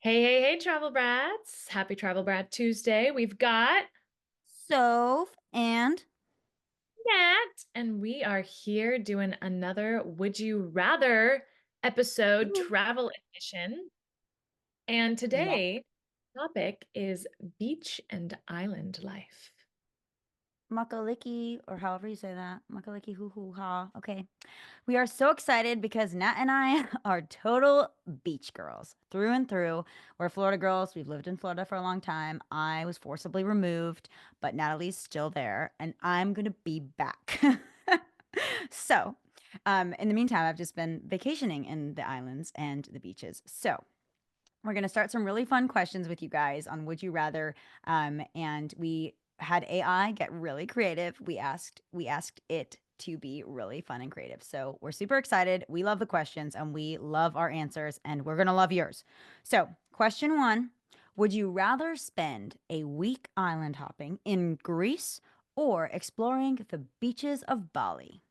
Hey, Travel Brats. Happy Travel Brat Tuesday. We've got Soph and Nat, and we are here doing another Would You Rather episode, travel edition. And yeah, today, topic is beach and island life. Makaliki, or however you say that. Makaliki hoo hoo ha. Okay. We are so excited because Nat and I are total beach girls through and through. We're Florida girls. We've lived in Florida for a long time. I was forcibly removed, but Natalie's still there, and I'm gonna be back. So, in the meantime, I've just been vacationing in the islands and the beaches. So, we're going to start some really fun questions with you guys on Would You Rather. And we had AI get really creative. We asked it to be really fun and creative. So we're super excited. We love the questions and we love our answers, and we're going to love yours. So, question one: would you rather spend a week island hopping in Greece or exploring the beaches of Bali?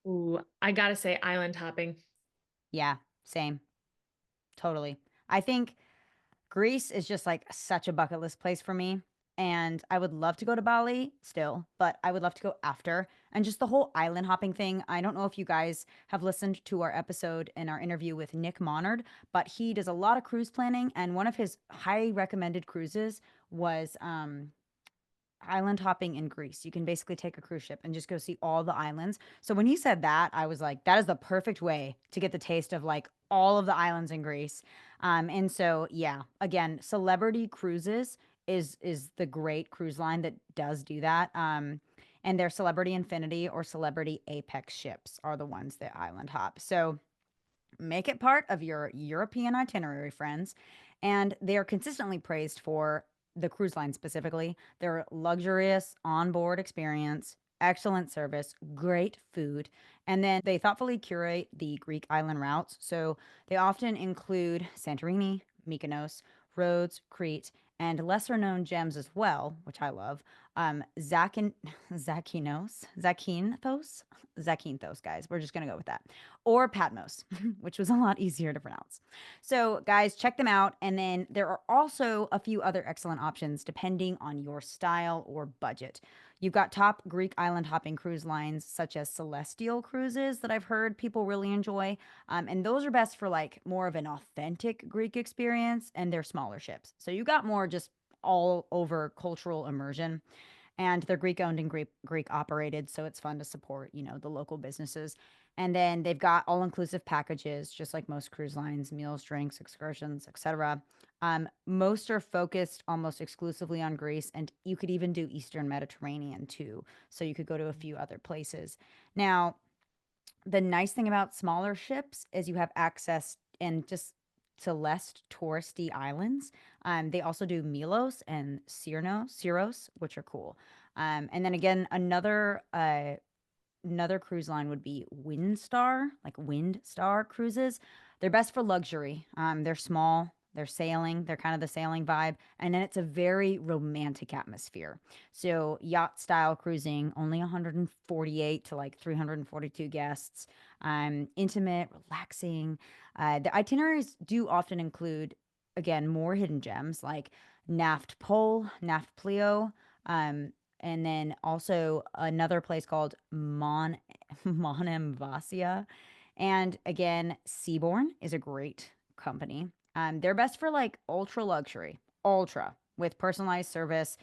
Ooh, I gotta say, island hopping. Yeah, same. Totally. I think Greece is just like such a bucket list place for me. And I would love to go to Bali still, but I would love to go after. And just the whole island hopping thing. I don't know if you guys have listened to our episode in our interview with Nick Monard, but he does a lot of cruise planning. And one of his high recommended cruises was island hopping in Greece. You can basically take a cruise ship and just go see all the islands. So when he said that, I was like, that is the perfect way to get the taste of like all of the islands in Greece. And so yeah, again, Celebrity Cruises is the great cruise line that does do that. And their Celebrity Infinity or Celebrity Apex ships are the ones that island hop. So make it part of your European itinerary, friends. And they are consistently praised for the cruise line specifically their luxurious onboard experience, excellent service, great food, and then they thoughtfully curate the Greek island routes. So they often include Santorini, Mykonos, Rhodes, Crete, and lesser known gems as well, which I love. Zakynthos, guys. We're just gonna go with that, or Patmos, which was a lot easier to pronounce. So, guys, check them out. And then there are also a few other excellent options depending on your style or budget. You've got top Greek island hopping cruise lines such as Celestial cruises that I've heard people really enjoy. And those are best for like more of an authentic Greek experience, and they're smaller ships. So you got more just all over cultural immersion, and they're Greek owned and Greek operated, so it's fun to support, the local businesses. And then they've got all inclusive packages, just like most cruise lines, meals, drinks, excursions, etc. Most are focused almost exclusively on Greece, and you could even do Eastern Mediterranean too. So you could go to a few other places. Now, the nice thing about smaller ships is you have access and just to less touristy islands. They also do Milos and Syros, which are cool. And then again, another cruise line would be Windstar, like Windstar cruises. They're best for luxury. They're small, they're sailing, they're kind of the sailing vibe, and then it's a very romantic atmosphere. So yacht style cruising, only 148 to like 342 guests. Intimate, relaxing. The itineraries do often include, again, more hidden gems like Naft Pole, Naft Plio. And then also another place called Monemvasia. And again, Seabourn is a great company. They're best for like ultra luxury, ultra with personalized service,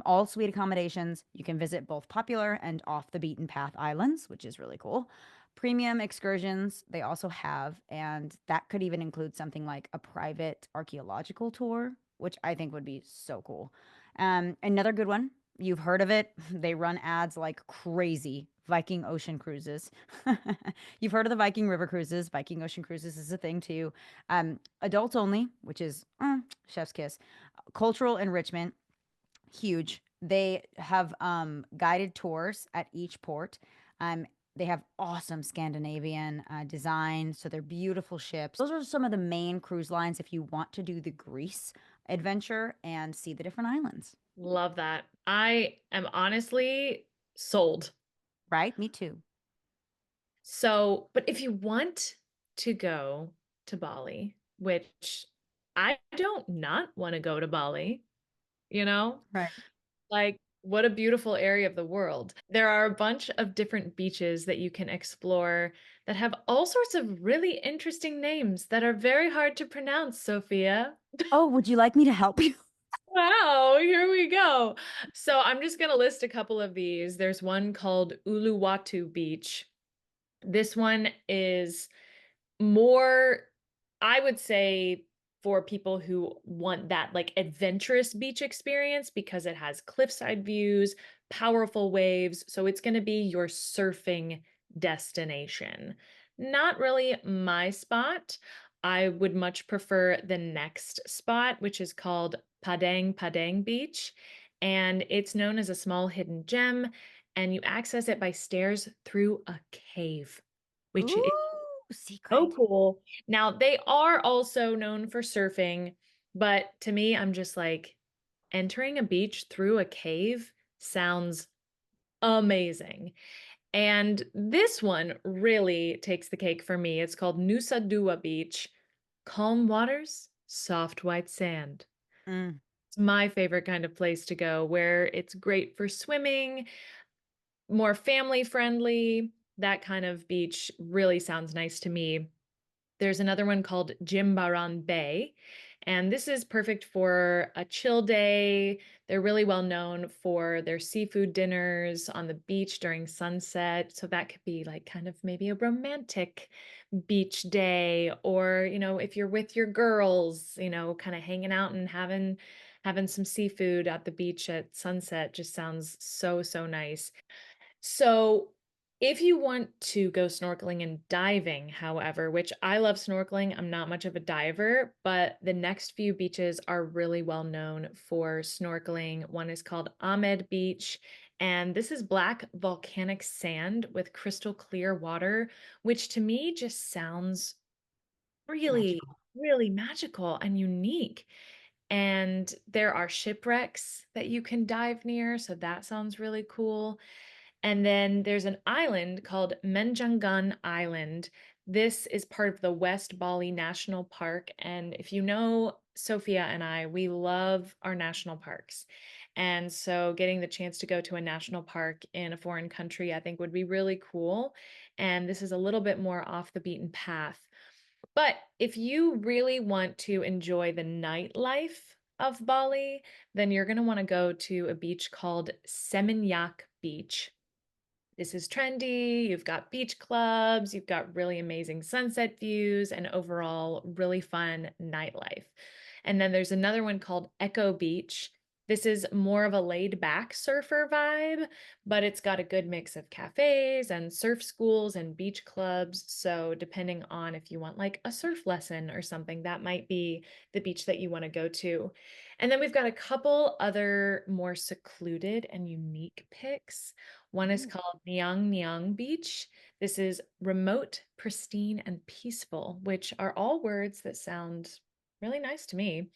all suite accommodations. You can visit both popular and off the beaten path islands, which is really cool. Premium excursions they also have, and that could even include something like a private archaeological tour, which I think would be so cool. Another good one, you've heard of it. They run ads like crazy. Viking Ocean Cruises. You've heard of the Viking River Cruises. Viking Ocean Cruises is a thing too. Adults only, which is chef's kiss. Cultural enrichment, huge. They have guided tours at each port. They have awesome Scandinavian design, so they're beautiful ships. Those are some of the main cruise lines if you want to do the Greece adventure and see the different islands. Love that. I am honestly sold. Right? Me too. So, but if you want to go to Bali, which I don't not want to go to Bali, you know? Right. Like, what a beautiful area of the world. There are a bunch of different beaches that you can explore that have all sorts of really interesting names that are very hard to pronounce, Sophia. Oh, would you like me to help you? Wow, here we go. So I'm just going to list a couple of these. There's one called Uluwatu Beach. This one is more, I would say, for people who want that like adventurous beach experience because it has cliffside views, powerful waves. So it's going to be your surfing destination. Not really my spot. I would much prefer the next spot, which is called Padang Padang Beach. And it's known as a small hidden gem, and you access it by stairs through a cave, which is Ooh, so secret. cool. Now, they are also known for surfing, but to me, I'm just like entering a beach through a cave sounds amazing. And this one really takes the cake for me. It's called Nusa Dua Beach. Calm waters, soft white sand. Mm. It's my favorite kind of place to go where it's great for swimming, more family friendly. That kind of beach really sounds nice to me. There's another one called Jimbaran Bay, and this is perfect for a chill day. They're really well known for their seafood dinners on the beach during sunset. So that could be like kind of maybe a romantic beach day, or, if you're with your girls, kind of hanging out and having some seafood at the beach at sunset just sounds so, so nice. So, if you want to go snorkeling and diving, however, which I love snorkeling, I'm not much of a diver, but the next few beaches are really well known for snorkeling. One is called Amed Beach, and this is black volcanic sand with crystal clear water, which to me just sounds really, Magical. really magical and unique. And there are shipwrecks that you can dive near, so that sounds really cool. And then there's an island called Menjangan Island. This is part of the West Bali National Park. And if you know Sophia and I, we love our national parks. And so getting the chance to go to a national park in a foreign country, I think would be really cool. And this is a little bit more off the beaten path. But if you really want to enjoy the nightlife of Bali, then you're going to want to go to a beach called Seminyak Beach. This is trendy. You've got beach clubs, you've got really amazing sunset views, and overall, really fun nightlife. And then there's another one called Echo Beach. This is more of a laid back surfer vibe, but it's got a good mix of cafes and surf schools and beach clubs. So, depending on if you want like a surf lesson or something, that might be the beach that you want to go to. And then we've got a couple other more secluded and unique picks. One is Ooh. called Nyang Nyang Beach. This is remote, pristine, and peaceful, which are all words that sound really nice to me.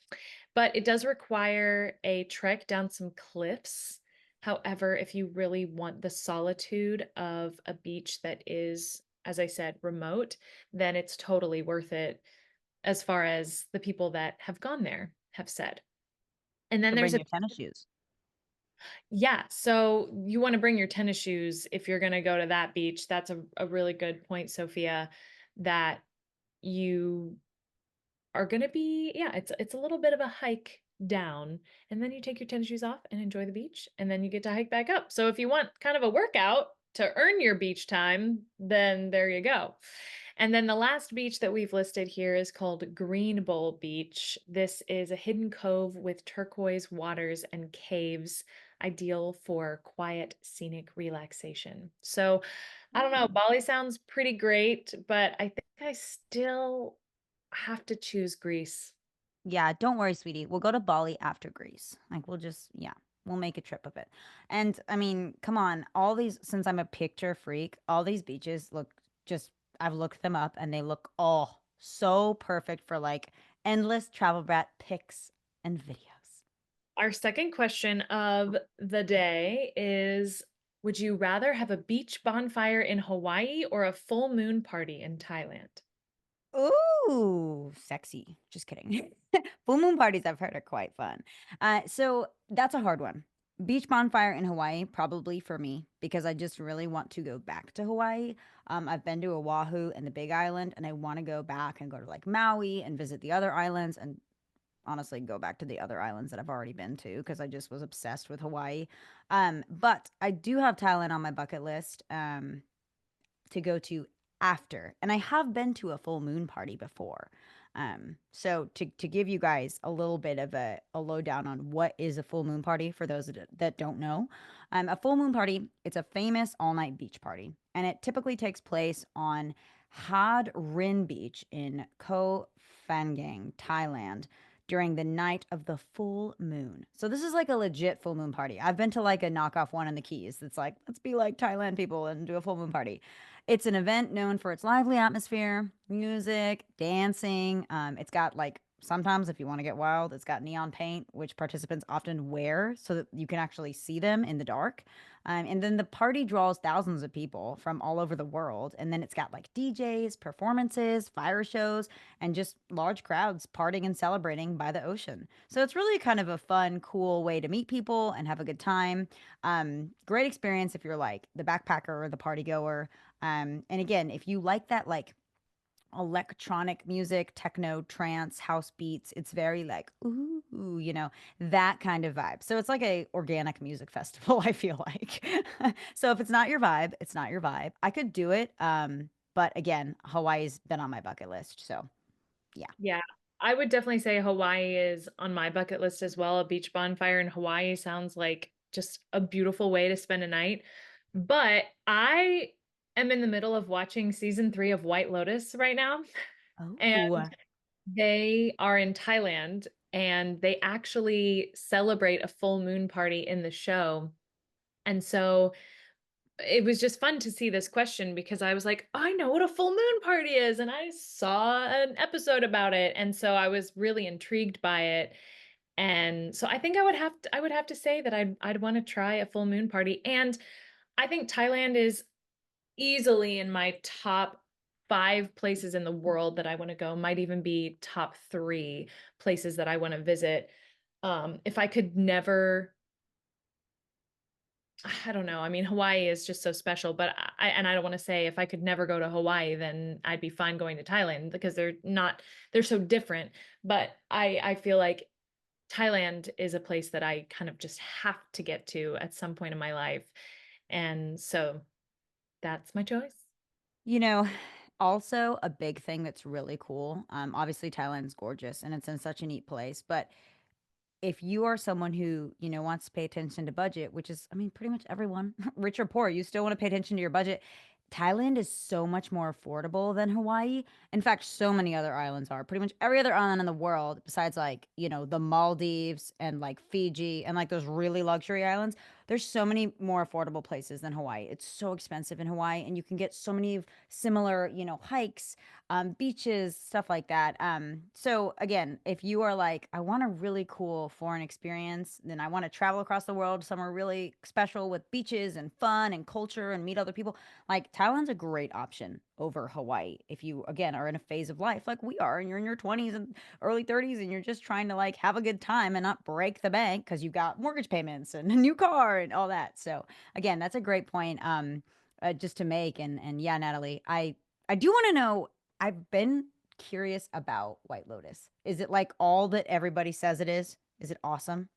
But it does require a trek down some cliffs. However, if you really want the solitude of a beach that is, as I said, remote, then it's totally worth it as far as the people that have gone there have said. And then So there's bring a your tennis shoes. Yeah, so you want to bring your tennis shoes if you're going to go to that beach. That's a really good point, Sophia, that you are going to be, yeah, it's a little bit of a hike down, and then you take your tennis shoes off and enjoy the beach, and then you get to hike back up. So if you want kind of a workout to earn your beach time, then there you go. And then the last beach that we've listed here is called Green Bowl Beach. This is a hidden cove with turquoise waters and caves, ideal for quiet, scenic relaxation. So I don't know, Mm. Bali sounds pretty great, but I think I still have to choose Greece. Yeah, don't worry, sweetie. We'll go to Bali after Greece. Like yeah, we'll make a trip of it. And I mean, come on, all these, since I'm a picture freak, all these beaches look just, I've looked them up and they look all so perfect for like endless travel brat pics and videos. Our second question of the day is, would you rather have a beach bonfire in Hawaii or a full moon party in Thailand? Ooh, sexy. Just kidding. Full moon parties, I've heard, are quite fun. So that's a hard one. Beach bonfire in Hawaii, probably for me, because I just really want to go back to Hawaii. I've been to Oahu and the Big Island, and I want to go back and go to like Maui and visit the other islands, and honestly go back to the other islands that I've already been to because I just was obsessed with Hawaii. But I do have Thailand on my bucket list. To go to after. And I have been to a full moon party before. So to give you guys a little bit of a lowdown on what is a full moon party for those that don't know, a full moon party, it's a famous all night beach party, and it typically takes place on Had Rin Beach in Koh Phangan, Thailand, during the night of the full moon. So this is like a legit full moon party. I've been to like a knockoff one in the Keys that's like, let's be like Thailand people and do a full moon party. It's an event known for its lively atmosphere, music, dancing. It's got like sometimes, if you want to get wild, it's got neon paint, which participants often wear so that you can actually see them in the dark. And then the party draws thousands of people from all over the world. And then it's got like DJs, performances, fire shows, and just large crowds partying and celebrating by the ocean. So it's really kind of a fun, cool way to meet people and have a good time. Great experience if you're like the backpacker or the party goer. And again, if you like that like electronic music, techno, trance, house beats, it's very like ooh, that kind of vibe. So it's like a organic music festival, I feel like. So if it's not your vibe, it's not your vibe. I could do it. But again, Hawaii's been on my bucket list. So yeah. Yeah, I would definitely say Hawaii is on my bucket list as well. A beach bonfire in Hawaii sounds like just a beautiful way to spend a night. But I am in the middle of watching season 3 of White Lotus right now, and Oh, they are in Thailand, and they actually celebrate a full moon party in the show. And so it was just fun to see this question because I was like, I know what a full moon party is, and I saw an episode about it, and so I was really intrigued by it. And so I think I would have to say that I'd want to try a full moon party. And I think Thailand is easily in my top 5 places in the world that I want to go. Might even be top 3 places that I want to visit. If I could never I don't know. I mean, Hawaii is just so special, but I don't want to say if I could never go to Hawaii, then I'd be fine going to Thailand because they're so different. But I feel like Thailand is a place that I kind of just have to get to at some point in my life. And so that's my choice. you know, also a big thing that's really cool. Obviously Thailand's gorgeous and it's in such a neat place, but if you are someone who, wants to pay attention to budget, which is, I mean, pretty much everyone, rich or poor, you still want to pay attention to your budget. Thailand is so much more affordable than Hawaii. In fact, so many other islands are. Pretty much every other island in the world, besides like, the Maldives and like Fiji and like those really luxury islands, there's so many more affordable places than Hawaii. It's so expensive in Hawaii, and you can get so many similar, hikes, beaches, stuff like that. So again, if you are like, I want a really cool foreign experience, then I want to travel across the world somewhere really special with beaches and fun and culture and meet other people, like Thailand's a great option over Hawaii. If you again are in a phase of life like we are, and you're in your 20s and early 30s, and you're just trying to like have a good time and not break the bank because you've got mortgage payments and a new car and all that. So again, that's a great point. Just to make, and yeah, Natalie, I do want to know. I've been curious about White Lotus. Is it like all that everybody says it is? Is it awesome?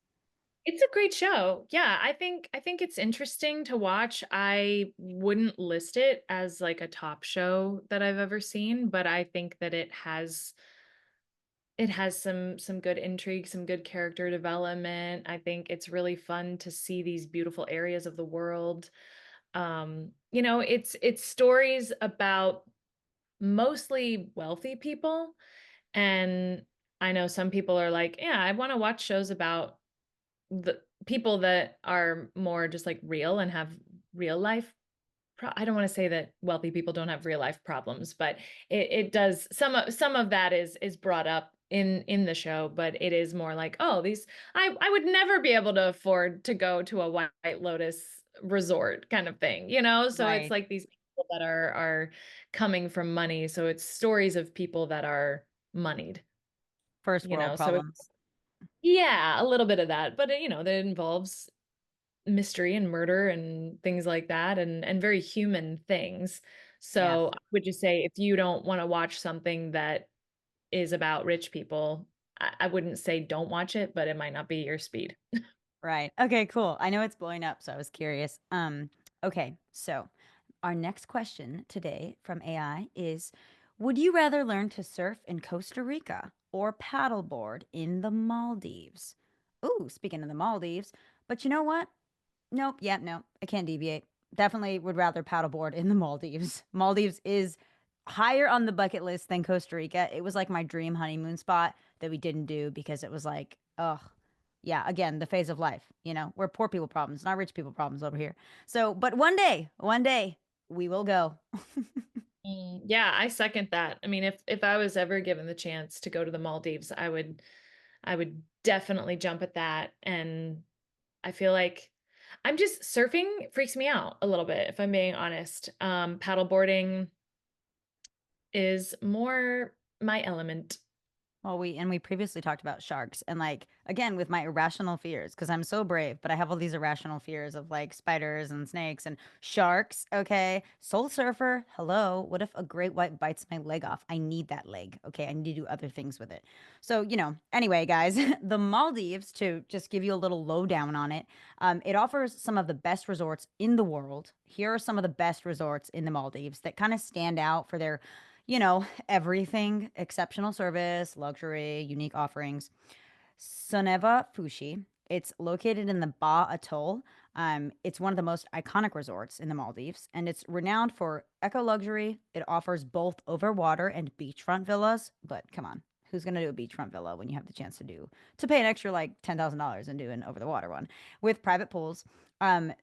It's a great show. Yeah, I think it's interesting to watch. I wouldn't list it as like a top show that I've ever seen, but I think that it has some good intrigue, some good character development. I think it's really fun to see these beautiful areas of the world. It's stories about mostly wealthy people, and I know some people are like, yeah, I want to watch shows about the people that are more just like real and have real life I don't want to say that wealthy people don't have real life problems, but it does some of that is brought up in the show, but it is more like, oh, these I would never be able to afford to go to a White Lotus resort kind of thing, you know? So it's Right. like these people that are coming from money, so it's stories of people that are moneyed, First world so problems. it's yeah, a little bit of that, but, that involves mystery and murder and things like that and very human things. Yeah. So, I would just say if you don't wanna watch something that is about rich people, I wouldn't say don't watch it, but it might not be your speed. Right. Okay, cool. I know it's blowing up, so I was curious. Okay, so our next question today from AI is, would you rather learn to surf in Costa Rica or paddleboard in the Maldives? Ooh, speaking of the Maldives, but you know what? Nope, yeah, no, I can't deviate. Definitely would rather paddleboard in the Maldives. Maldives is higher on the bucket list than Costa Rica. It was like my dream honeymoon spot that we didn't do because it was like, ugh, yeah, again, the phase of life, we're poor people problems, not rich people problems over here. So, but one day, we will go. Yeah, I second that. I mean, if I was ever given the chance to go to the Maldives, I would definitely jump at that, and I feel like I'm just surfing freaks me out a little bit, if I'm being honest. Paddleboarding is more my element. Well, we previously talked about sharks and like again with my irrational fears because I'm so brave, but I have all these irrational fears of like spiders and snakes and sharks. Okay, Soul Surfer. Hello, what if a great white bites my leg off? I need that leg. Okay, I need to do other things with it. So anyway, guys, the Maldives to just give you a little lowdown on it. It offers some of the best resorts in the world. Here are some of the best resorts in the Maldives that kind of stand out for their everything exceptional service, luxury, unique offerings. Soneva Fushi. It's located in the Ba Atoll. It's one of the most iconic resorts in the Maldives, and it's renowned for eco luxury. It offers both overwater and beachfront villas. But come on, who's gonna do a beachfront villa when you have the chance to pay an extra like $10,000 and do an over the water one with private pools?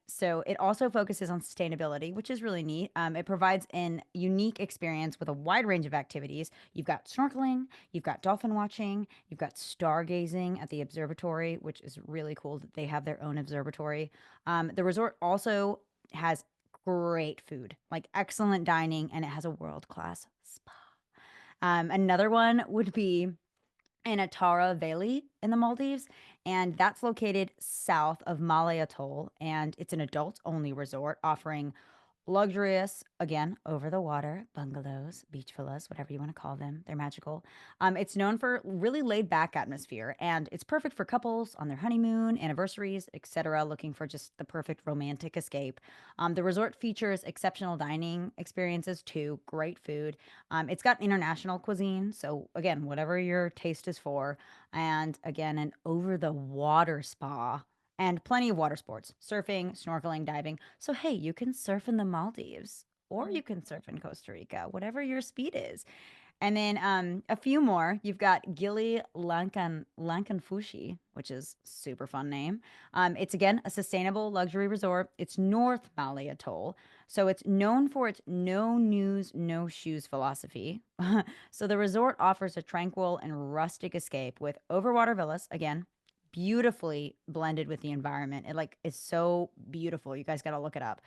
So it also focuses on sustainability, which is really neat. It provides an unique experience with a wide range of activities. You've got snorkeling, you've got dolphin watching, you've got stargazing at the observatory, which is really cool that they have their own observatory. The resort also has great food, like excellent dining, and it has a world-class spa. Another one would be in Atara Valley in the Maldives, and that's located south of Malay Atoll, and it's an adult-only resort offering luxurious, again, over the water bungalows, beach villas, whatever you want to call them. They're magical. It's known for really laid back atmosphere, and it's perfect for couples on their honeymoon, anniversaries, etc., looking for just the perfect romantic escape. The resort features exceptional dining experiences too, great food. It's got international cuisine, so again, whatever your taste is for, and again, an over the water spa and plenty of water sports, surfing, snorkeling, diving. So, hey, you can surf in the Maldives or Mm. you can surf in Costa Rica, whatever your speed is. And then a few more. You've got Gili Lankanfushi, which is super fun name. It's again a sustainable luxury resort. It's North Bali Atoll, so it's known for its no news, no shoes philosophy. So the resort offers a tranquil and rustic escape with overwater villas. Again, beautifully blended with the environment. It like is so beautiful. You guys got to look it up.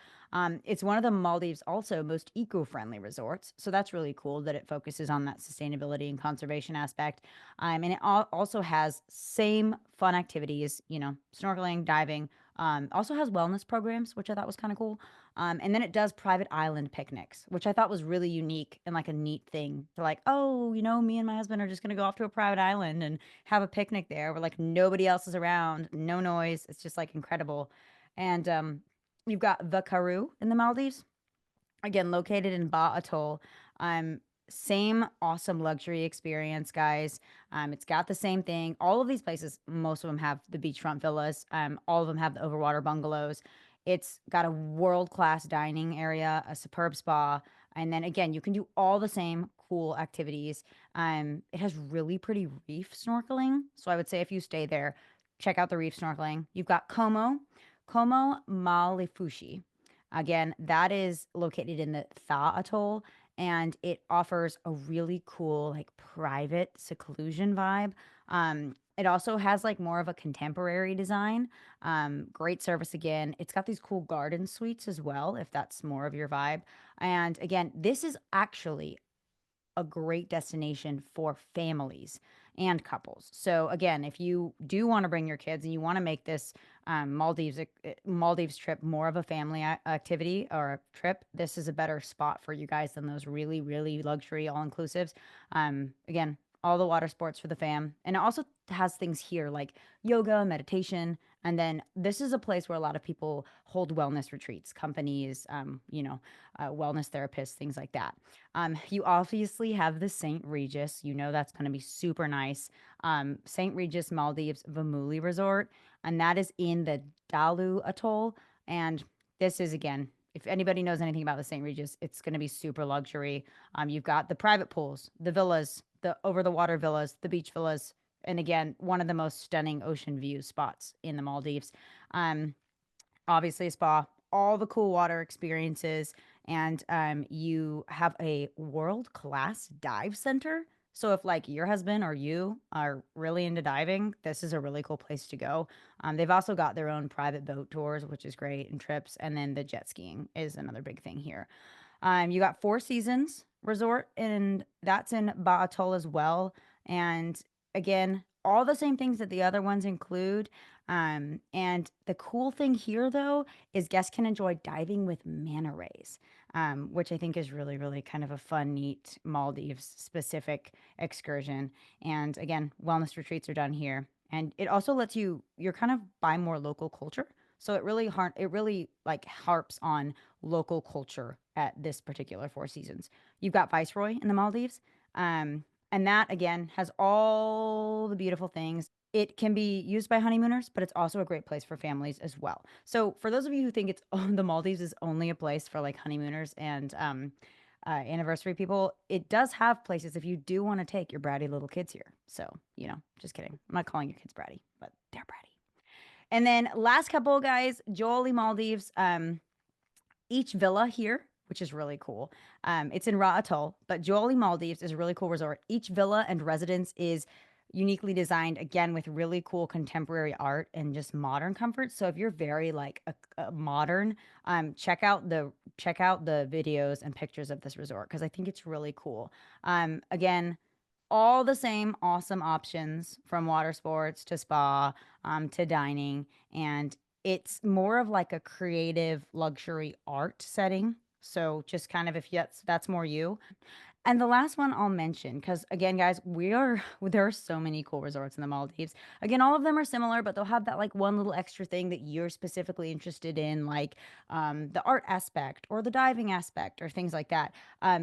It's one of the Maldives also most eco-friendly resorts, so that's really cool that it focuses on that sustainability and conservation aspect. And it also has same fun activities, snorkeling, diving. Also has wellness programs, which I thought was kind of cool. And then it does private island picnics, which I thought was really unique and like a neat thing. To like, oh, me and my husband are just gonna go off to a private island and have a picnic there where like nobody else is around, no noise. It's just like incredible. And you've got the Karoo in the Maldives, again located in Ba Atoll. Same awesome luxury experience, guys. It's got the same thing. All of these places, most of them have the beachfront villas. All of them have the overwater bungalows. It's got a world-class dining area, a superb spa, and then again, you can do all the same cool activities. It has really pretty reef snorkeling, so I would say if you stay there, check out the reef snorkeling. You've got Como Malifushi. Again, that is located in the Tha Atoll, and it offers a really cool, like, private seclusion vibe. It also has, like, more of a contemporary design. Great service again. It's got these cool garden suites as well, if that's more of your vibe. And again, this is actually a great destination for families and couples. So again, if you do want to bring your kids and you want to make this Maldives trip more of a family activity or a trip, this is a better spot for you guys than those really really luxury all inclusives. Again, all the water sports for the fam, and it also has things here like yoga, meditation, and then this is a place where a lot of people hold wellness retreats, companies, wellness therapists, things like that. You obviously have the St. Regis. You know that's going to be super nice. St. Regis Maldives Vamuli Resort, and that is in the Dalu Atoll. And this is again, if anybody knows anything about the St. Regis, it's going to be super luxury. You've got the private pools, the villas, the over the water villas, the beach villas, and again, one of the most stunning ocean view spots in the Maldives. Um, Obviously a spa, all the cool water experiences, and you have a world class dive center. So if like your husband or you are really into diving, this is a really cool place to go. They've also got their own private boat tours, which is great, and trips, and then the jet skiing is another big thing here. You got Four Seasons Resort, and that's in Ba Atoll as well. And again, all the same things that the other ones include. And the cool thing here, though, is guests can enjoy diving with manta rays, which I think is really, really kind of a fun, neat Maldives specific excursion. And again, wellness retreats are done here. And it also lets you're kind of buy more local culture. So it really like harps on local culture at this particular Four Seasons. You've got Viceroy in the Maldives. And that again has all the beautiful things. It can be used by honeymooners, but it's also a great place for families as well. So for those of you who think it's the Maldives is only a place for like honeymooners and anniversary people, it does have places if you do want to take your bratty little kids here. So, just kidding. I'm not calling your kids bratty, but they're bratty. And then last couple guys, Jolie Maldives. Each villa here, which is really cool. It's in Ra Atoll, but Jolie Maldives is a really cool resort. Each villa and residence is uniquely designed, again, with really cool contemporary art and just modern comfort. So if you're very like a modern, check out the videos and pictures of this resort because I think it's really cool. Again, all the same awesome options from water sports to spa to dining. And it's more of like a creative luxury art setting. So just kind of if that's more you. And the last one I'll mention, because again, guys, there are so many cool resorts in the Maldives. Again, all of them are similar, but they'll have that like one little extra thing that you're specifically interested in, like the art aspect or the diving aspect or things like that.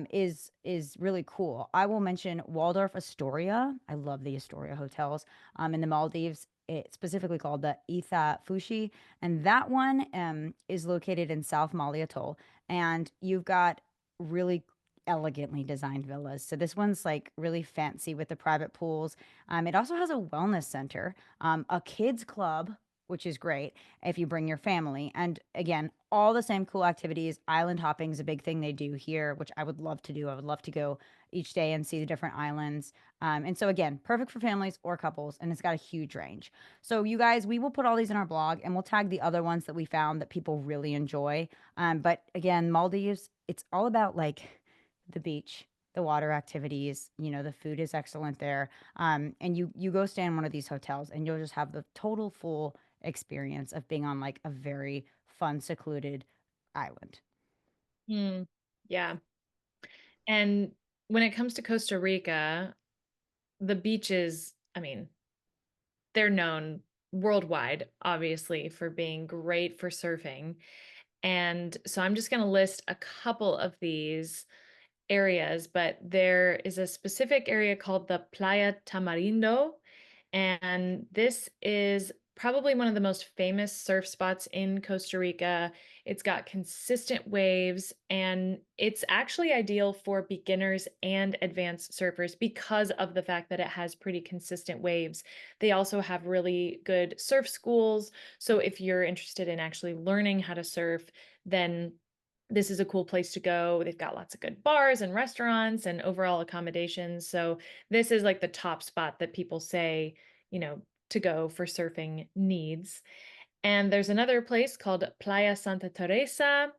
Is really cool. I will mention Waldorf Astoria. I love the Astoria hotels in the Maldives. It's specifically called the Etha Fushi, and that one is located in South Mali Atoll, and you've got really elegantly designed villas. So this one's like really fancy with the private pools. It also has a wellness center, a kids club, which is great if you bring your family. And again, all the same cool activities. Island hopping is a big thing they do here, which I would love to do. I would love to go each day and see the different islands. And so again, perfect for families or couples, and it's got a huge range. So you guys, we will put all these in our blog, and we'll tag the other ones that we found that people really enjoy. But again, Maldives, it's all about like the beach, the water activities. The food is excellent there. And you go stay in one of these hotels, and you'll just have the total full experience of being on like a very fun, secluded island. Hmm. Yeah. And when it comes to Costa Rica, the beaches, I mean, they're known worldwide, obviously, for being great for surfing. And so I'm just going to list a couple of these areas, but there is a specific area called the Playa Tamarindo, and this is probably one of the most famous surf spots in Costa Rica. It's got consistent waves, and it's actually ideal for beginners and advanced surfers because of the fact that it has pretty consistent waves. They also have really good surf schools. So if you're interested in actually learning how to surf, then This is a cool place to go. They've got lots of good bars and restaurants and overall accommodations. So this is like the top spot that people say, you know, to go for surfing needs. And there's another place called Playa Santa Teresa,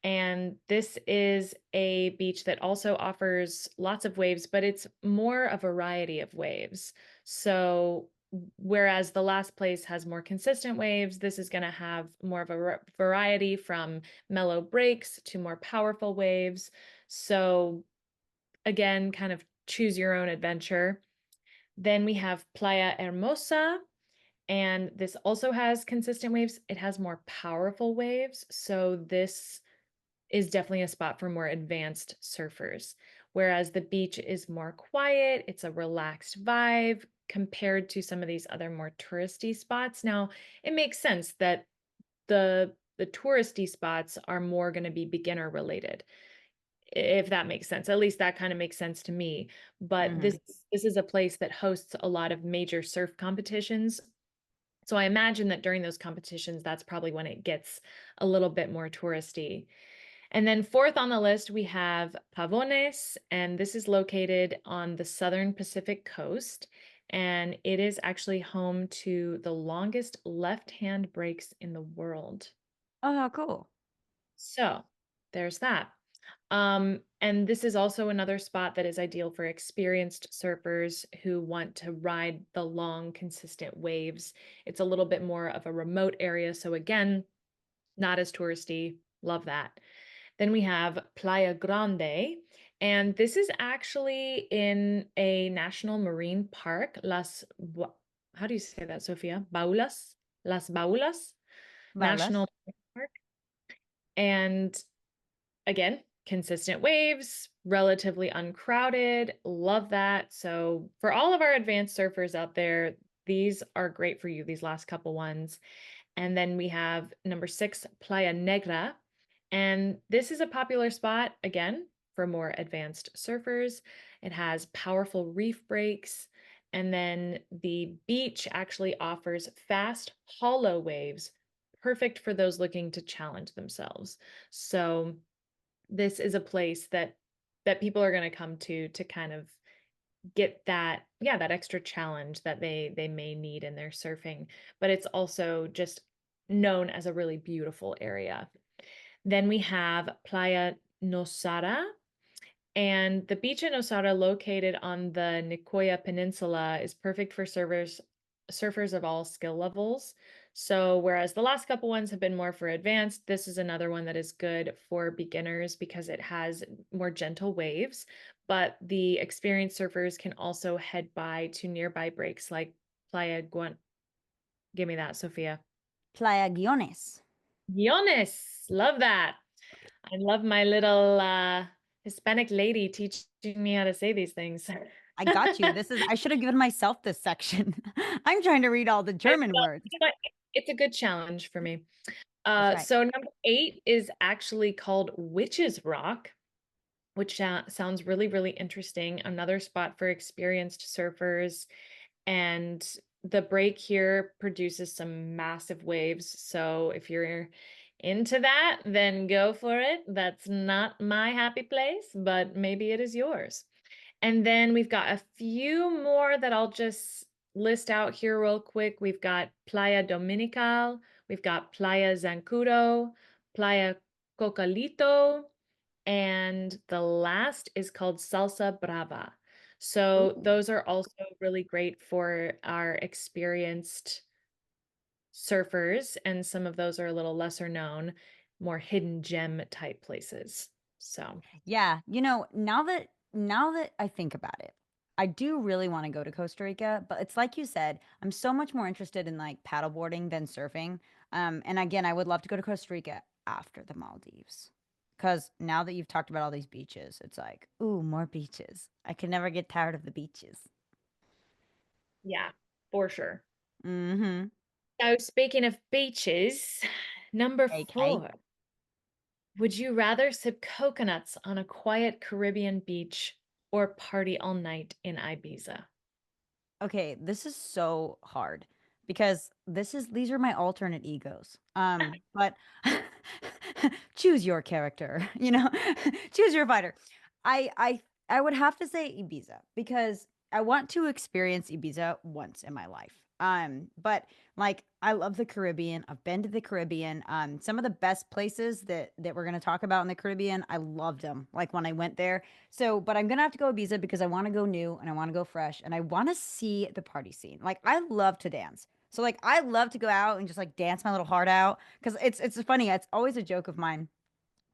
and this is a beach that also offers lots of waves, but it's more a variety of waves. So, whereas the last place has more consistent waves, this is going to have more of a variety from mellow breaks to more powerful waves. So, again, kind of choose your own adventure. Then we have Playa Hermosa, and this also has consistent waves. It has more powerful waves. So, this is definitely a spot for more advanced surfers. Whereas the beach is more quiet, it's a relaxed vibe compared to some of these other more touristy spots. Now, it makes sense that the touristy spots are more going to be beginner related, if that makes sense. At least that kind of makes sense to me. But Mhm. this is a place that hosts a lot of major surf competitions. So I imagine that during those competitions, that's probably when it gets a little bit more touristy. And then fourth on the list, we have Pavones, and this is located on the southern Pacific coast. And it is actually home to the longest left-hand breaks in the world. Oh, how cool. So there's that. And this is also another spot that is ideal for experienced surfers who want to ride the long, consistent waves. It's a little bit more of a remote area. So again, not as touristy. Love that. Then we have Playa Grande, and this is actually in a national marine park, how do you say that, Sofia? Baulas? Las Baulas Violas. National Park. And again, consistent waves, relatively uncrowded. Love that. So, for all of our advanced surfers out there, these are great for you, these last couple ones. And then we have number 6, Playa Negra. And this is a popular spot, again, for more advanced surfers. It has powerful reef breaks. And then the beach actually offers fast, hollow waves, perfect for those looking to challenge themselves. So this is a place that people are going to come to kind of get that, yeah, that extra challenge that they may need in their surfing, but it's also just known as a really beautiful area. Then we have Playa Nosara, and the beach in Osara, located on the Nicoya Peninsula, is perfect for surfers of all skill levels. So whereas the last couple ones have been more for advanced, this is another one that is good for beginners because it has more gentle waves. But the experienced surfers can also head by to nearby breaks like Playa Guan. Give me that, Sophia. Playa Guiones. Guiones. Love that. I love my little Hispanic lady teaching me how to say these things. I got you. This is I should have given myself this section. I'm trying to read all the I German felt, words. it's a good challenge for me. That's right. So number 8 is actually called Witches Rock, which sounds really, really interesting. Another spot for experienced surfers. And the break here produces some massive waves. So if you're into that, then go for it. That's not my happy place, but maybe it is yours. And then we've got a few more that I'll just list out here real quick. We've got Playa Dominical, we've got Playa Zancudo, Playa Cocalito, and the last is called Salsa Brava. So Ooh. those are also really great for our experienced surfers, and some of those are a little lesser known, more hidden gem type places. So, Yeah, now that I think about it, I do really want to go to Costa Rica, but it's like you said, I'm so much more interested in like paddleboarding than surfing. And again, I would love to go to Costa Rica after the Maldives. Because now that you've talked about all these beaches, it's like, ooh, more beaches. I can never get tired of the beaches. yeah, for sure. Mm-hmm. So, speaking of beaches, number Okay. 4, would you rather sip coconuts on a quiet Caribbean beach or party all night in Ibiza? Okay, this is so hard because these are my alternate egos. But Choose your character, choose your fighter. I would have to say Ibiza because I want to experience Ibiza once in my life. But like I love the Caribbean. I've been to the Caribbean. Some of the best places that we're gonna talk about in the Caribbean, I loved them. Like when I went there. So, but I'm gonna have to go Ibiza because I want to go new and I want to go fresh and I want to see the party scene. Like I love to dance. So like I love to go out and just like dance my little heart out because it's funny. It's always a joke of mine.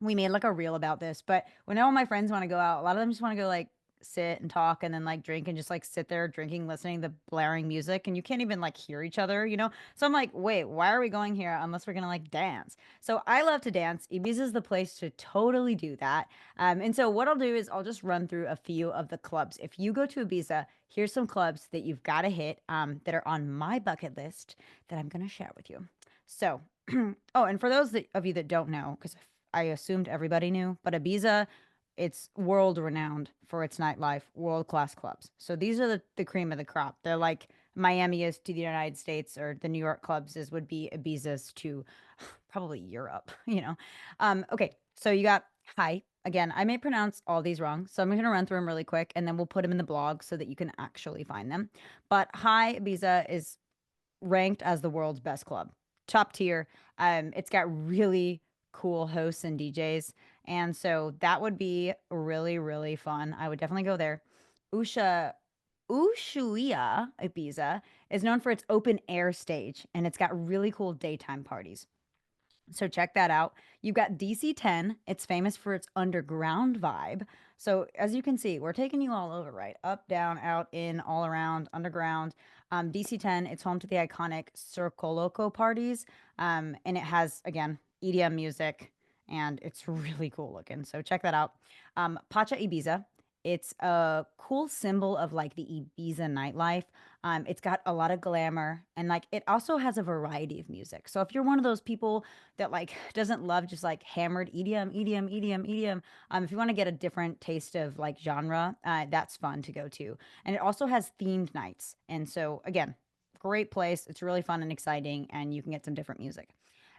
We made like a reel about this, but when all my friends want to go out, a lot of them just want to go like sit and talk and then like drink and just like sit there drinking, listening to blaring music, and you can't even like hear each other. So I'm like, wait, why are we going here unless we're gonna like dance? So I love to dance. Ibiza is the place to totally do that. And so what I'll do is I'll just run through a few of the clubs. If you go to Ibiza, here's some clubs that you've got to hit that are on my bucket list that I'm gonna share with you. So, oh, and for those of you that don't know, because I assumed everybody knew, but Ibiza, it's world renowned for its nightlife, world class clubs. So these are the cream of the crop. They're like Miami is to the United States, or the New York clubs is would be Ibiza's to probably Europe. Okay, so you got hi. Again, I may pronounce all these wrong, so I'm going to run through them really quick and then we'll put them in the blog so that you can actually find them. But Hi Ibiza is ranked as the world's best club, top tier. It's got really cool hosts and DJs, and so that would be really really fun. I would definitely go there. Usha Ushuaia Ibiza is known for its open air stage, and it's got really cool daytime parties. So check that out. You've got DC-10. It's famous for its underground vibe. So as you can see, we're taking you all over, right? Up, down, out, in, all around, underground. DC-10, it's home to the iconic Circo Loco parties. And it has, again, EDM music, and it's really cool looking. So check that out. Pacha Ibiza. It's a cool symbol of like the Ibiza nightlife. It's got a lot of glamour and like it also has a variety of music. So if you're one of those people that like doesn't love just like hammered EDM, EDM, EDM, EDM. If you want to get a different taste of like genre, that's fun to go to. And it also has themed nights. And so again, great place. It's really fun and exciting, and you can get some different music.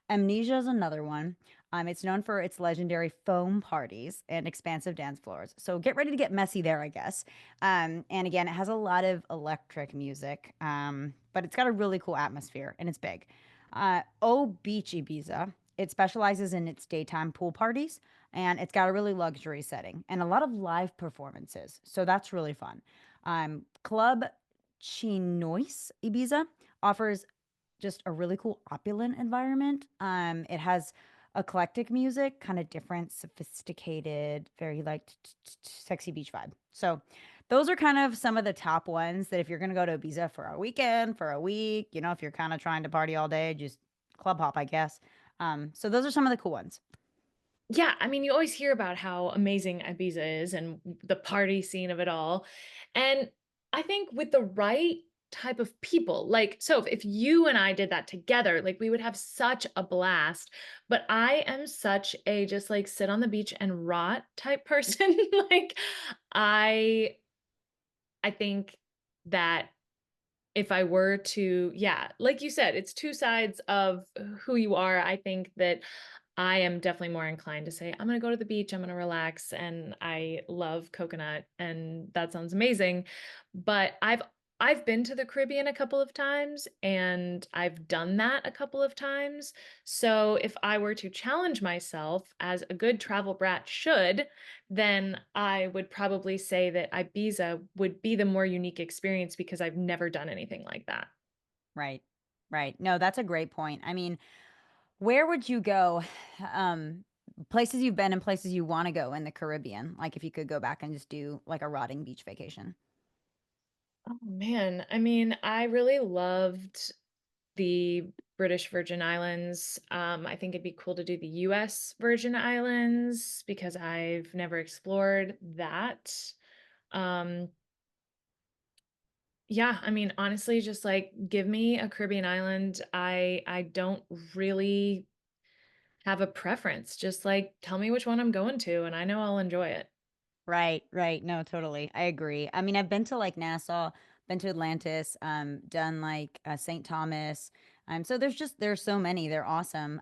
Amnesia is another one. It's known for its legendary foam parties and expansive dance floors. So get ready to get messy there, I guess. And again, it has a lot of electric music, but it's got a really cool atmosphere and it's big. O Beach Ibiza. It specializes in its daytime pool parties, and it's got a really luxury setting and a lot of live performances. So that's really fun. Club Chinois Ibiza offers just a really cool opulent environment. It has eclectic music, kind of different, sophisticated, very like sexy beach vibe. So those are kind of some of the top ones that if you're gonna go to Ibiza for a weekend, for a week, if you're kind of trying to party all day, just club hop, I guess. So those are some of the cool ones. Yeah, I mean, you always hear about how amazing Ibiza is and the party scene of it all. And I think with the right type of people, like, so if you and I did that together, like, we would have such a blast. But I am such a just like sit on the beach and rot type person. Like, I I think that if I were to, yeah, like you said, it's two sides of who you are. I think that I am definitely more inclined to say, I'm going to go to the beach, I'm going to relax, and I love coconut, and that sounds amazing. But I've been to the Caribbean a couple of times and I've done that a couple of times. So if I were to challenge myself as a good travel brat should, then I would probably say that Ibiza would be the more unique experience because I've never done anything like that. Right. Right. No, that's a great point. I mean, where would you go? Places you've been and places you want to go in the Caribbean. Like if you could go back and just do like a rotting beach vacation. Oh man, I mean, I really loved the British Virgin Islands. I think it'd be cool to do the US Virgin Islands because I've never explored that. Um, yeah, I mean, honestly, just like give me a Caribbean island. I don't really have a preference. Just like tell me which one I'm going to, and I know I'll enjoy it. Right, right. No, totally. I agree. I mean, I've been to like Nassau, been to Atlantis, done like St. Thomas, So there's so many. They're awesome.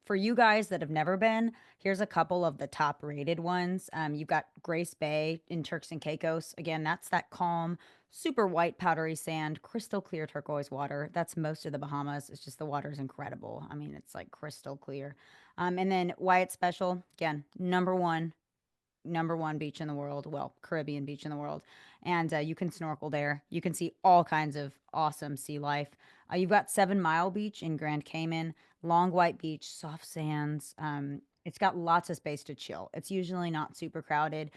For you guys that have never been, here's a couple of the top rated ones. You've got Grace Bay in Turks and Caicos. Again, that's that calm, super white powdery sand, crystal clear turquoise water. That's most of the Bahamas. It's just the water is incredible. I mean, it's like crystal clear. And then Wyatt Special, again, number one beach in the world, well, Caribbean beach in the world. And you can snorkel there. You can see all kinds of awesome sea life. You've got 7 Mile Beach in Grand Cayman, Long White Beach, soft sands. It's got lots of space to chill. It's usually not super crowded.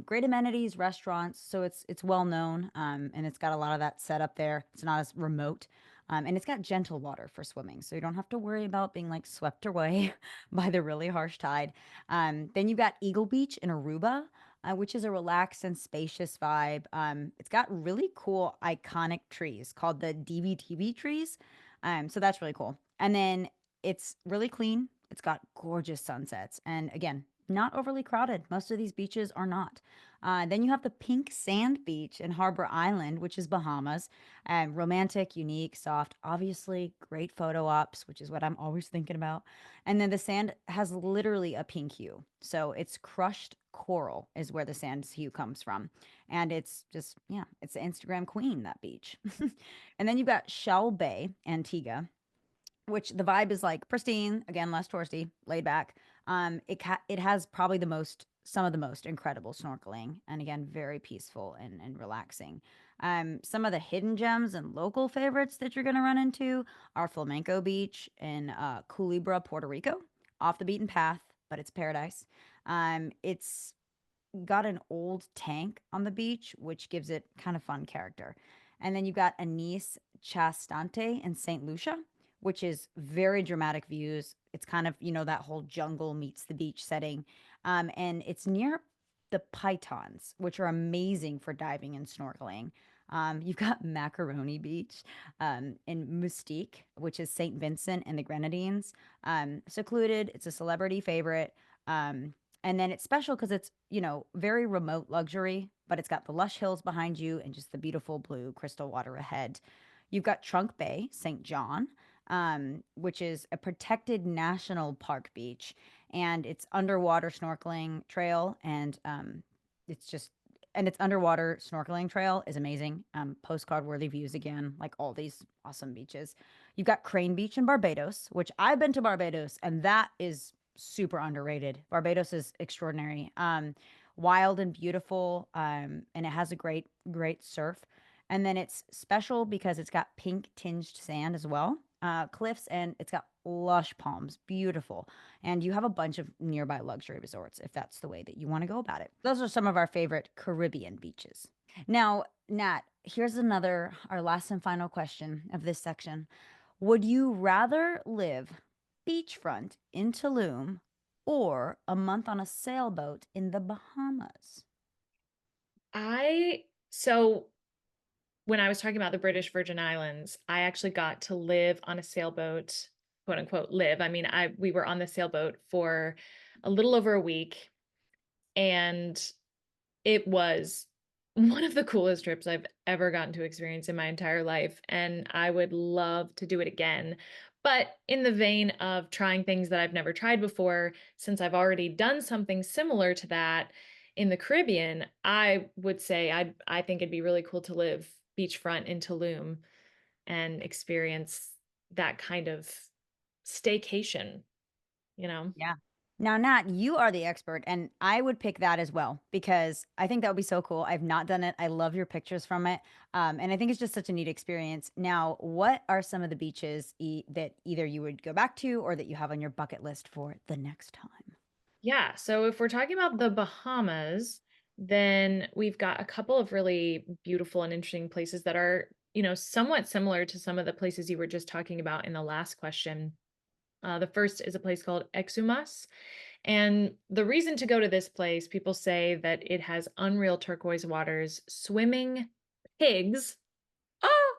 Great amenities, restaurants, so it's well known, and it's got a lot of that set up there. It's not as remote. And it's got gentle water for swimming, so you don't have to worry about being like swept away by the really harsh tide. Then you've got Eagle Beach in Aruba, which is a relaxed and spacious vibe. It's got really cool, iconic trees called the DVTV trees. So that's really cool. And then it's really clean. It's got gorgeous sunsets. And again, not overly crowded. Most of these beaches are not. Then you have the Pink Sand Beach in Harbor Island, which is Bahamas. Romantic, unique, soft, obviously great photo ops, which is what I'm always thinking about. And then the sand has literally a pink hue. So it's crushed coral is where the sand hue comes from. And it's just, yeah, it's the Instagram queen, that beach. And then you've got Shell Bay, Antigua, which the vibe is like pristine, again, less touristy, laid back. It has probably some of the most incredible snorkeling, and again, very peaceful and relaxing. Some of the hidden gems and local favorites that you're going to run into are Flamenco Beach in Culebra, Puerto Rico, off the beaten path, but it's paradise. It's got an old tank on the beach, which gives it kind of fun character. And then you've got Anise Chastante in St. Lucia, which is very dramatic views. It's kind of, that whole jungle meets the beach setting. And it's near the Pythons, which are amazing for diving and snorkeling. You've got Macaroni Beach in Mustique, which is St. Vincent and the Grenadines. Secluded, it's a celebrity favorite. And then it's special because it's, very remote luxury, but it's got the lush hills behind you and just the beautiful blue crystal water ahead. You've got Trunk Bay, St. John, which is a protected national park beach, and it's underwater snorkeling trail, and it's just and its underwater snorkeling trail is amazing. Postcard worthy views again, like all these awesome beaches. You've got Crane Beach in Barbados, which I've been to Barbados, and that is super underrated. Barbados is extraordinary. Wild and beautiful, and it has a great surf. And then it's special because it's got pink tinged sand as well, cliffs, and it's got lush palms, beautiful. And you have a bunch of nearby luxury resorts if that's the way that you want to go about it. Those are some of our favorite Caribbean beaches. Now, Nat, here's our last and final question of this section. Would you rather live beachfront in Tulum or a month on a sailboat in the Bahamas? So when I was talking about the British Virgin Islands, I actually got to live on a sailboat, quote unquote, live. I mean, we were on the sailboat for a little over a week, and it was one of the coolest trips I've ever gotten to experience in my entire life, and I would love to do it again. But in the vein of trying things that I've never tried before, since I've already done something similar to that in the Caribbean, I would say I think it'd be really cool to live beachfront in Tulum and experience that kind of staycation, you know? Yeah. Now, Nat, you are the expert, and I would pick that as well because I think that would be so cool. I've not done it. I love your pictures from it. And I think it's just such a neat experience. Now, what are some of the beaches that either you would go back to or that you have on your bucket list for the next time? Yeah, so if we're talking about the Bahamas, then we've got a couple of really beautiful and interesting places that are, somewhat similar to some of the places you were just talking about in the last question. The first is a place called Exumas. And the reason to go to this place, people say that it has unreal turquoise waters, swimming pigs. Oh,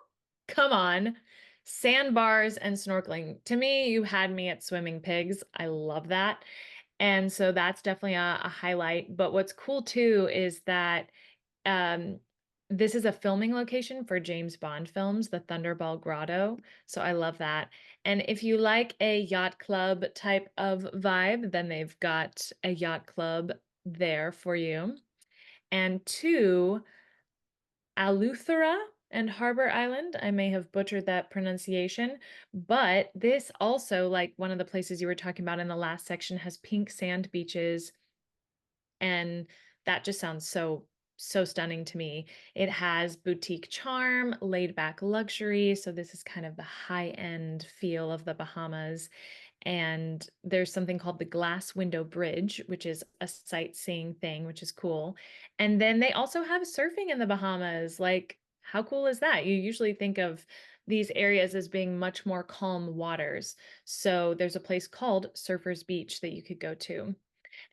come on. Sandbars and snorkeling. To me, you had me at swimming pigs. I love that. And so that's definitely a highlight. But what's cool too is that um, This is a filming location for James Bond films, the Thunderball Grotto, so I love that. And if you like a yacht club type of vibe, then they've got a yacht club there for you. And 2, Eleuthera and Harbor Island. I may have butchered that pronunciation, but this also, like one of the places you were talking about in the last section, has pink sand beaches, and that just sounds so stunning to me. It has boutique charm, laid back luxury, so this is kind of the high-end feel of the Bahamas. And there's something called the Glass Window Bridge, which is a sightseeing thing, which is cool. And then they also have surfing in the Bahamas. Like, how cool is that? You usually think of these areas as being much more calm waters. So there's a place called Surfers Beach that you could go to.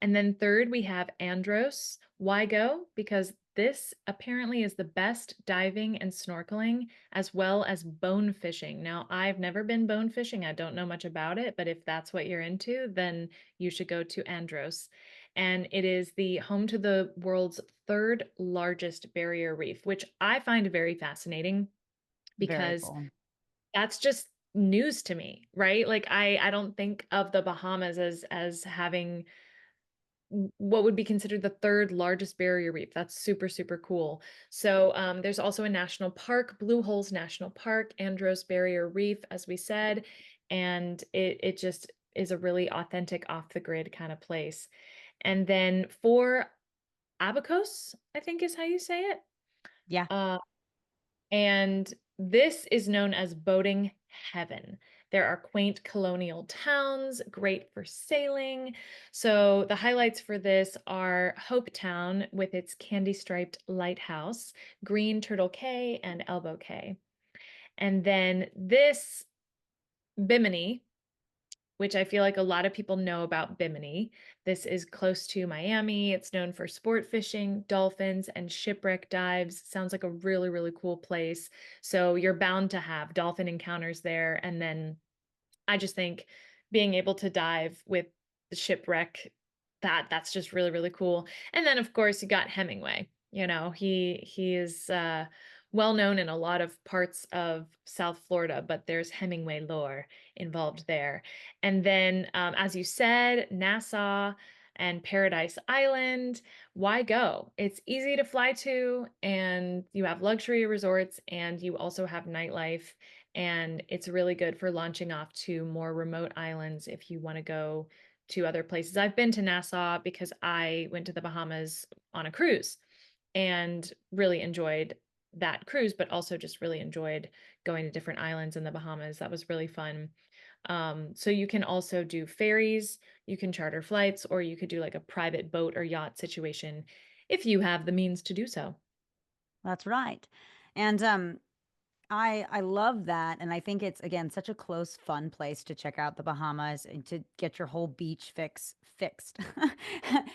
And then third, we have Andros. Why go? Because this apparently is the best diving and snorkeling, as well as bone fishing. Now, I've never been bone fishing. I don't know much about it, but if that's what you're into, then you should go to Andros. And it is the home to the world's third largest barrier reef, which I find very fascinating Very because cool. that's just news to me, right? Like I don't think of the Bahamas as having what would be considered the third largest barrier reef. That's super cool. So there's also a national park, Blue Holes National Park, Andros Barrier Reef, as we said, and it just is a really authentic off the grid kind of place. And then for Abacos, I think is how you say it. Yeah. Uh, and this is known as boating heaven. There are quaint colonial towns, great for sailing. So the highlights for this are Hope Town with its candy-striped lighthouse, Green Turtle Cay, and Elbow Cay. And then this Bimini, which I feel like a lot of people know about Bimini. This is close to Miami. It's known for sport fishing, dolphins, and shipwreck dives. Sounds like a really cool place. So you're bound to have dolphin encounters there. And then I just think being able to dive with the shipwreck, that's just really cool. And then of course you got Hemingway. You know, he is well known in a lot of parts of South Florida, but there's Hemingway lore involved there. And then as you said, Nassau and Paradise Island, why go? It's easy to fly to, and you have luxury resorts, and you also have nightlife, and it's really good for launching off to more remote islands if you want to go to other places. I've been to Nassau because I went to the Bahamas on a cruise and really enjoyed that cruise, but also just really enjoyed going to different islands in the Bahamas. That was really fun. So you can also do ferries, you can charter flights, or you could do like a private boat or yacht situation if you have the means to do so. That's right. And I love that, and I think it's again such a close, fun place to check out the Bahamas and to get your whole beach fixed,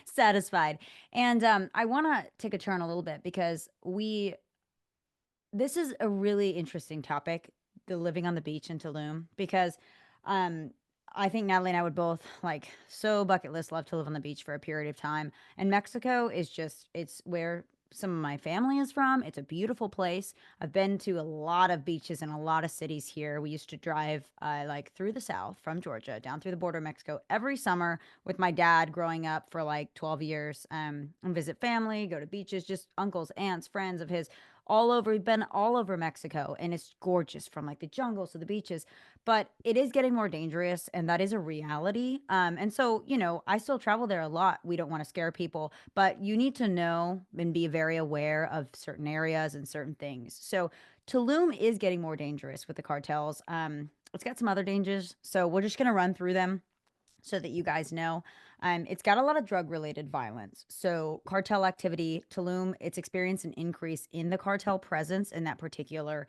satisfied. And I want to take a turn a little bit because we this is a really interesting topic, the living on the beach in Tulum, because um I think Natalie and I would both like so bucket list love to live on the beach for a period of time. And Mexico is just it's where some of my family is from. It's a beautiful place. I've been to a lot of beaches in a lot of cities here. We used to drive like through the south from Georgia down through the border of Mexico every summer with my dad growing up for like 12 years, and visit family, go to beaches, just uncles, aunts, friends of his all over. We've been all over Mexico, and it's gorgeous from like the jungles to the beaches. But it is getting more dangerous, and that is a reality. And so, I still travel there a lot. We don't want to scare people, but you need to know and be very aware of certain areas and certain things. So Tulum is getting more dangerous with the cartels. It's got some other dangers, so we're just gonna run through them so that you guys know. It's got a lot of drug related violence. So, cartel activity, Tulum, it's experienced an increase in the cartel presence in that particular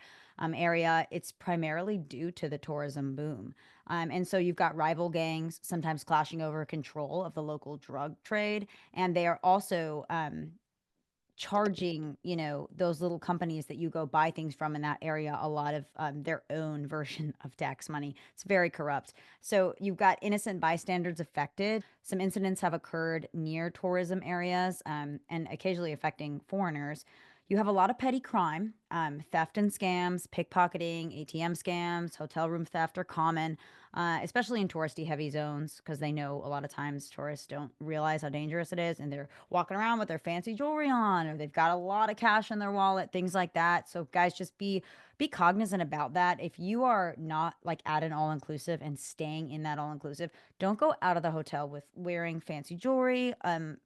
area. It's primarily due to the tourism boom. And so, you've got rival gangs sometimes clashing over control of the local drug trade. And they are also charging, those little companies that you go buy things from in that area a lot of their own version of tax money. It's very corrupt. So you've got innocent bystanders affected. Some incidents have occurred near tourism areas, and occasionally affecting foreigners. You have a lot of petty crime, theft and scams, pickpocketing, ATM scams, hotel room theft are common, especially in touristy heavy zones because they know a lot of times tourists don't realize how dangerous it is and they're walking around with their fancy jewelry on or they've got a lot of cash in their wallet, things like that. So guys, just be cognizant about that. If you are not like at an all inclusive and staying in that all inclusive, don't go out of the hotel with wearing fancy jewelry.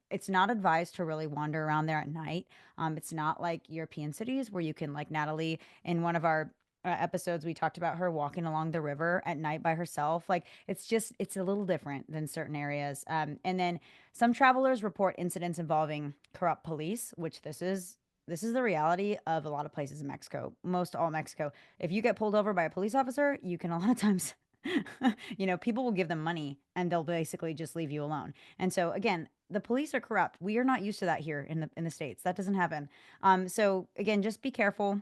It's not advised to really wander around there at night. It's not like European cities where you can, like Natalie, in one of our episodes, we talked about her walking along the river at night by herself. Like it's a little different than certain areas. And then some travelers report incidents involving corrupt police, which this is the reality of a lot of places in Mexico, most all Mexico. If you get pulled over by a police officer, you can a lot of times, people will give them money and they'll basically just leave you alone. And so again, the police are corrupt. We are not used to that here in the States. That doesn't happen. So again, just be careful.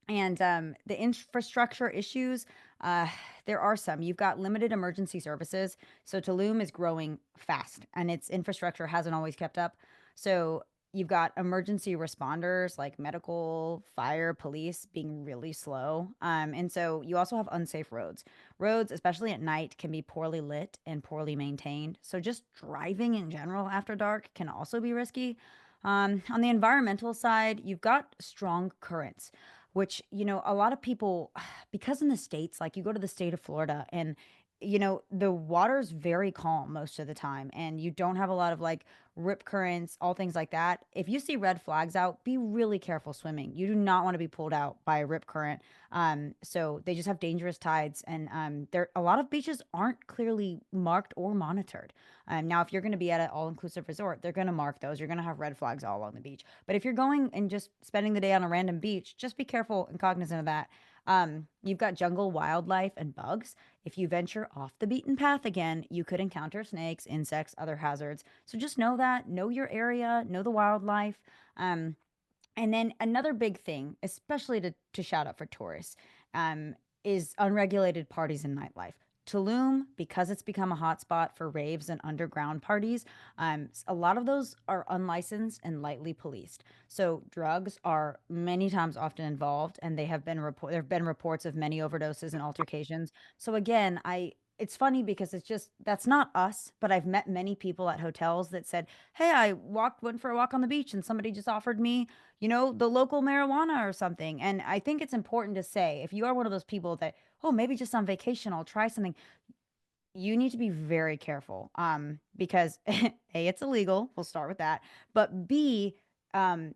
And the infrastructure issues, uh, there are some. You've got limited emergency services. So Tulum is growing fast and its infrastructure hasn't always kept up. So you've got emergency responders like medical, fire, police being really slow. And so you also have unsafe roads. Roads, especially at night, can be poorly lit and poorly maintained. So just driving in general after dark can also be risky. On the environmental side, you've got strong currents which, a lot of people, because in the States, like you go to the state of Florida and, the water's very calm most of the time and you don't have a lot of like rip currents, all things like that. If you see red flags out, be really careful swimming. You do not want to be pulled out by a rip current. So they just have dangerous tides and there a lot of beaches aren't clearly marked or monitored. Now, if you're going to be at an all inclusive resort, they're going to mark those. You're going to have red flags all along the beach. But if you're going and just spending the day on a random beach, just be careful and cognizant of that. You've got jungle wildlife and bugs. If you venture off the beaten path again, you could encounter snakes, insects, other hazards. So just know that, know your area, know the wildlife. Um, and then another big thing, especially to shout out for tourists, um, is unregulated parties and nightlife. Tulum, because it's become a hotspot for raves and underground parties, a lot of those are unlicensed and lightly policed. So drugs are many times often involved, and there have been reports of many overdoses and altercations. So again, it's funny because it's just that's not us, but I've met many people at hotels that said, "Hey, went for a walk on the beach, and somebody just offered me the local marijuana or something." And I think it's important to say if you are one of those people that, oh, maybe just on vacation, I'll try something, you need to be very careful because A, it's illegal. We'll start with that. But B,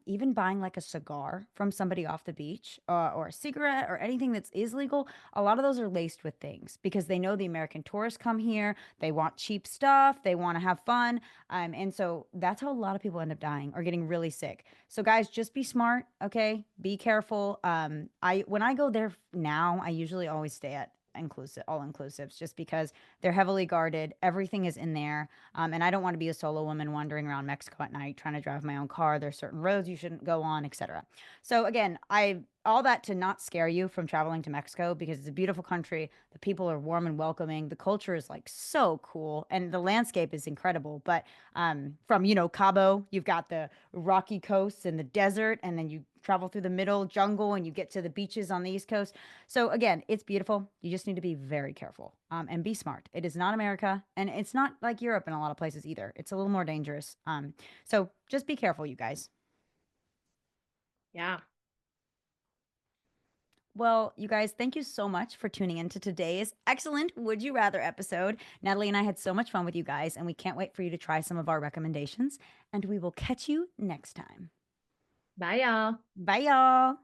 even buying like a cigar from somebody off the beach or a cigarette or anything that is legal, a lot of those are laced with things because they know the American tourists come here. They want cheap stuff. They want to have fun. And so that's how a lot of people end up dying or getting really sick. So guys, just be smart. Okay. Be careful. When I go there now, I usually always stay at all inclusives just because they're heavily guarded. Everything is in there. And I don't want to be a solo woman wandering around Mexico at night trying to drive my own car. There's certain roads you shouldn't go on, etc. So again, I all that to not scare you from traveling to Mexico because it's a beautiful country. The people are warm and welcoming. The culture is like so cool and the landscape is incredible. But from Cabo, you've got the rocky coasts and the desert, and then you travel through the middle jungle and you get to the beaches on the East Coast. So again, it's beautiful. You just need to be very careful and be smart. It is not America, and it's not like Europe in a lot of places either. It's a little more dangerous. So just be careful, you guys. Yeah. Well, you guys, thank you so much for tuning in to today's excellent Would You Rather episode. Natalie and I had so much fun with you guys, and we can't wait for you to try some of our recommendations. And we will catch you next time. Bye, y'all. Bye, y'all.